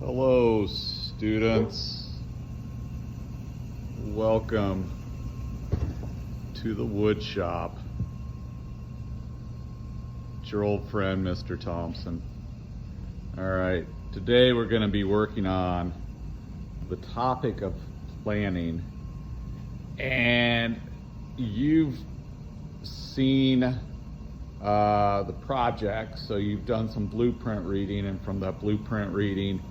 Hello, students. Welcome to the wood shop. It's your old friend, Mr. Thompson. All right, today we're going to be working on the topic of planning. And you've seen the project, so you've done some blueprint reading, and from that blueprint reading,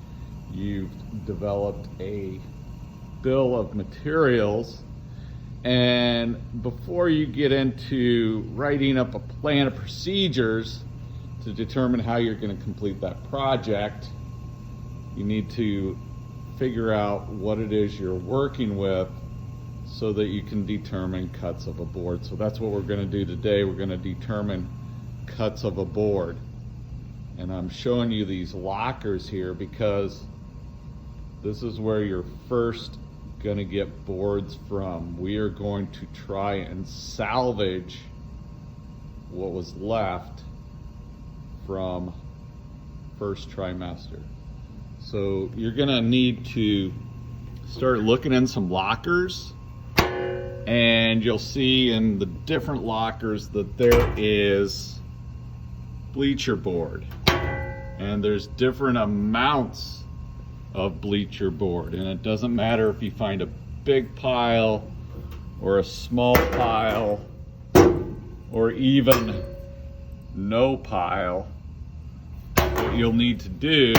you've developed a bill of materials. And before you get into writing up a plan of procedures to determine how you're going to complete that project, you need to figure out what it is you're working with so that you can determine cuts of a board. So that's what we're going to do today. We're going to determine cuts of a board. And I'm showing you these lockers here because this is where you're first going to get boards from. We are going to try and salvage what was left from first trimester. So you're going to need to start looking in some lockers, and you'll see in the different lockers that there is bleacher board, and there's different amounts of bleacher board, and it doesn't matter if you find a big pile or a small pile or even no pile. What you'll need to do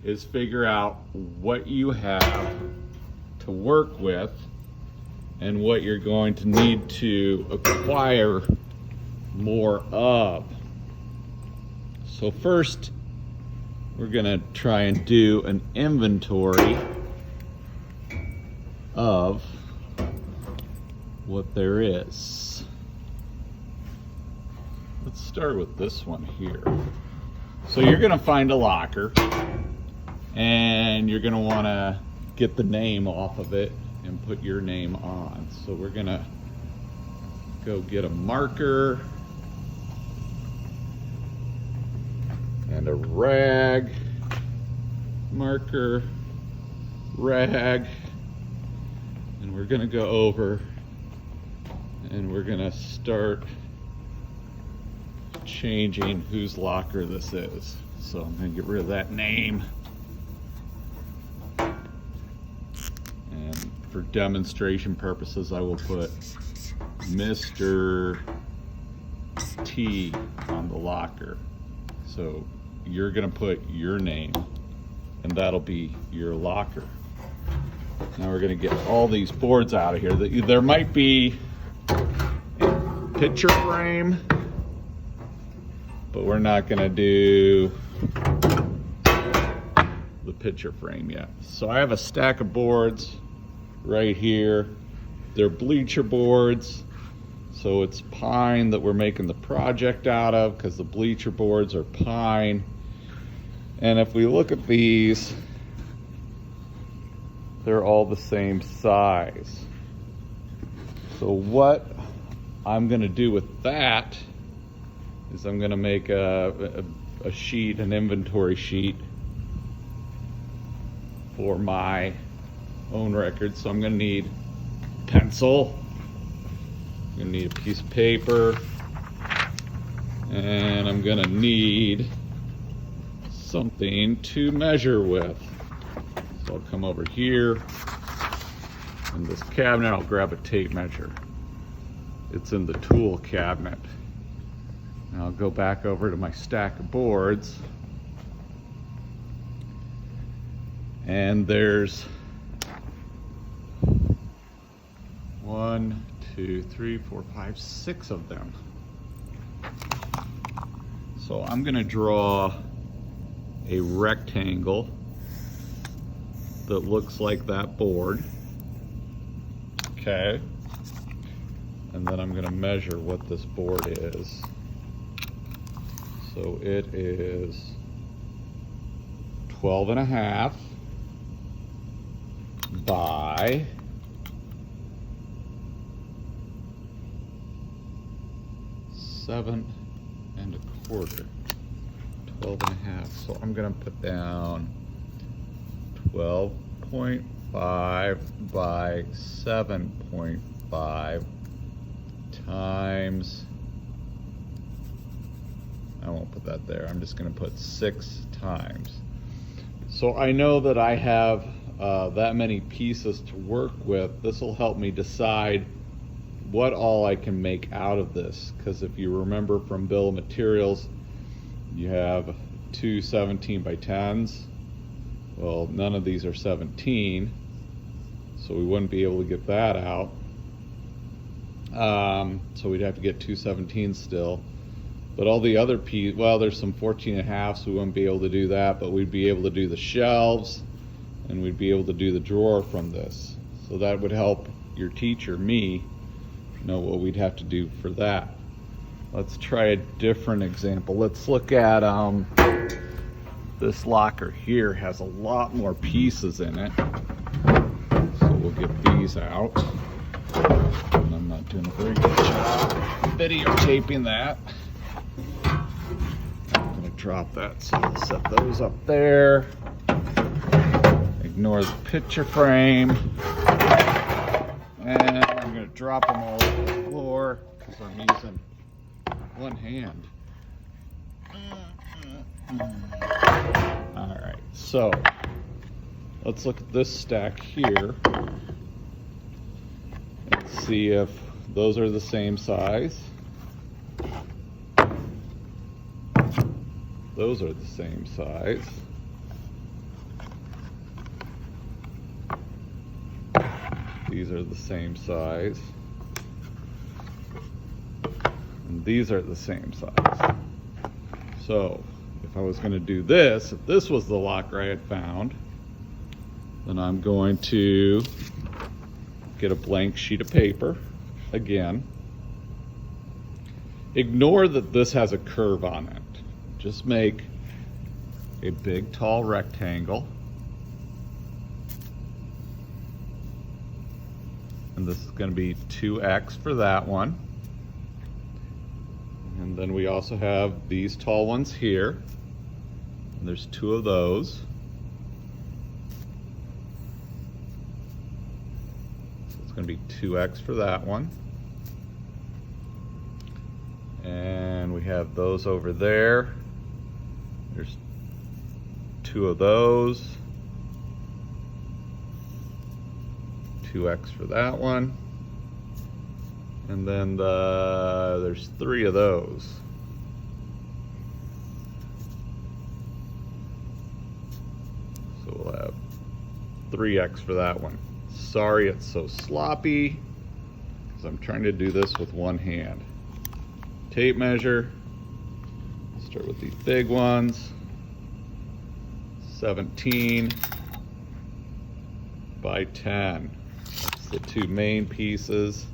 is figure out what you have to work with and what you're going to need to acquire more of. So first, we're gonna try and do an inventory of what there is. Let's start with this one here. So you're gonna find a locker, and you're gonna wanna get the name off of it and put your name on. So we're gonna go get a marker and a rag, marker, rag, and we're gonna go over and we're gonna start changing whose locker this is. So I'm gonna get rid of that name. And for demonstration purposes, I will put Mr. T on the locker. So you're gonna put your name, and that'll be your locker. Now we're gonna get all these boards out of here. There might be a picture frame, but we're not gonna do the picture frame yet. So I have a stack of boards right here. They're bleacher boards. So it's pine that we're making the project out of, because the bleacher boards are pine. And if we look at these, they're all the same size. So what I'm gonna do with that is I'm gonna make a sheet, an inventory sheet for my own record. So I'm gonna need pencil, I'm gonna need a piece of paper, and I'm gonna need something to measure with. So I'll come over here in this cabinet, I'll grab a tape measure. It's in the tool cabinet. And I'll go back over to my stack of boards, and there's 1, 2, 3, 4, 5, 6 of them. So I'm gonna draw a rectangle that looks like that board. Okay. And then I'm gonna measure what this board is. So it is 12.5 by 7 1/4. 12 and a half. So I'm gonna put down 12.5 by 7.5 times, I won't put that there, I'm just gonna put 6 times. So I know that I have that many pieces to work with. This will help me decide what all I can make out of this, because if you remember from bill of materials, you have two 17 by 10s. Well, none of these are 17, so we wouldn't be able to get that out. So we'd have to get two 17s still. But all the other pieces, well, there's some 14 and a half, so we wouldn't be able to do that, but we'd be able to do the shelves, and we'd be able to do the drawer from this. So that would help your teacher, me, know what we'd have to do for that. Let's try a different example. Let's look at this locker here. Has a lot more pieces in it. So we'll get these out. And I'm not doing a very good job videotaping that. I'm gonna drop that, so I'll set those up there. Ignore the picture frame. And I'm gonna drop them all over the floor because I'm using one hand. All right, so let's look at this stack here and see if those are the same size. Those are the same size. These are the same size. And these are the same size. So if I was going to do this, if this was the locker I had found, then I'm going to get a blank sheet of paper again. Ignore that this has a curve on it. Just make a big tall rectangle. And this is going to be 2x for that one. And then we also have these tall ones here. And there's 2 of those. So it's going to be 2x for that one. And we have those over there. There's 2 of those. 2x for that one. And then there's 3 of those. So we'll have 3x for that one. Sorry it's so sloppy, because I'm trying to do this with one hand. Tape measure. Start with these big ones. 17 by 10. That's the 2 main pieces.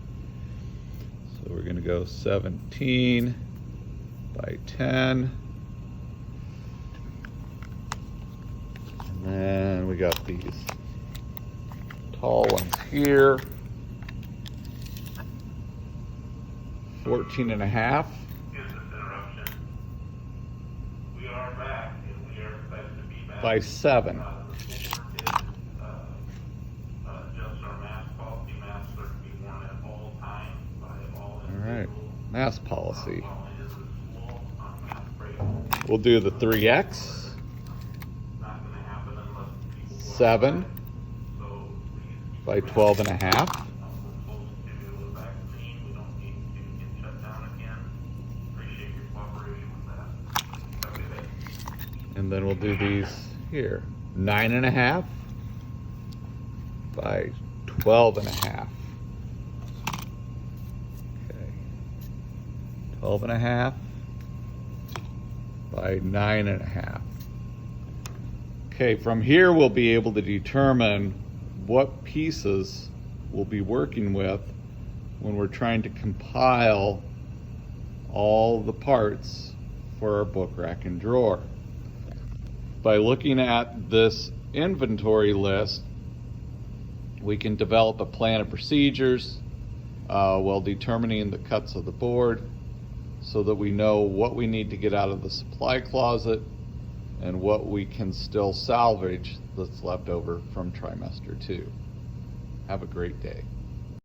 So we're going to go 17 by 10. And then we got these tall ones here. 14 and a half. We are back, and we are expected to be back by 7. Alright, mass policy. We'll do the 3x. 7 by 12 and a half. And then we'll do these here. 9 and a half by 12 and a half. 12 and a half by 9 and a half. Okay, from here we'll be able to determine what pieces we'll be working with when we're trying to compile all the parts for our book rack and drawer. By looking at this inventory list, we can develop a plan of procedures while determining the cuts of the board, so that we know what we need to get out of the supply closet and what we can still salvage that's left over from trimester 2. Have a great day.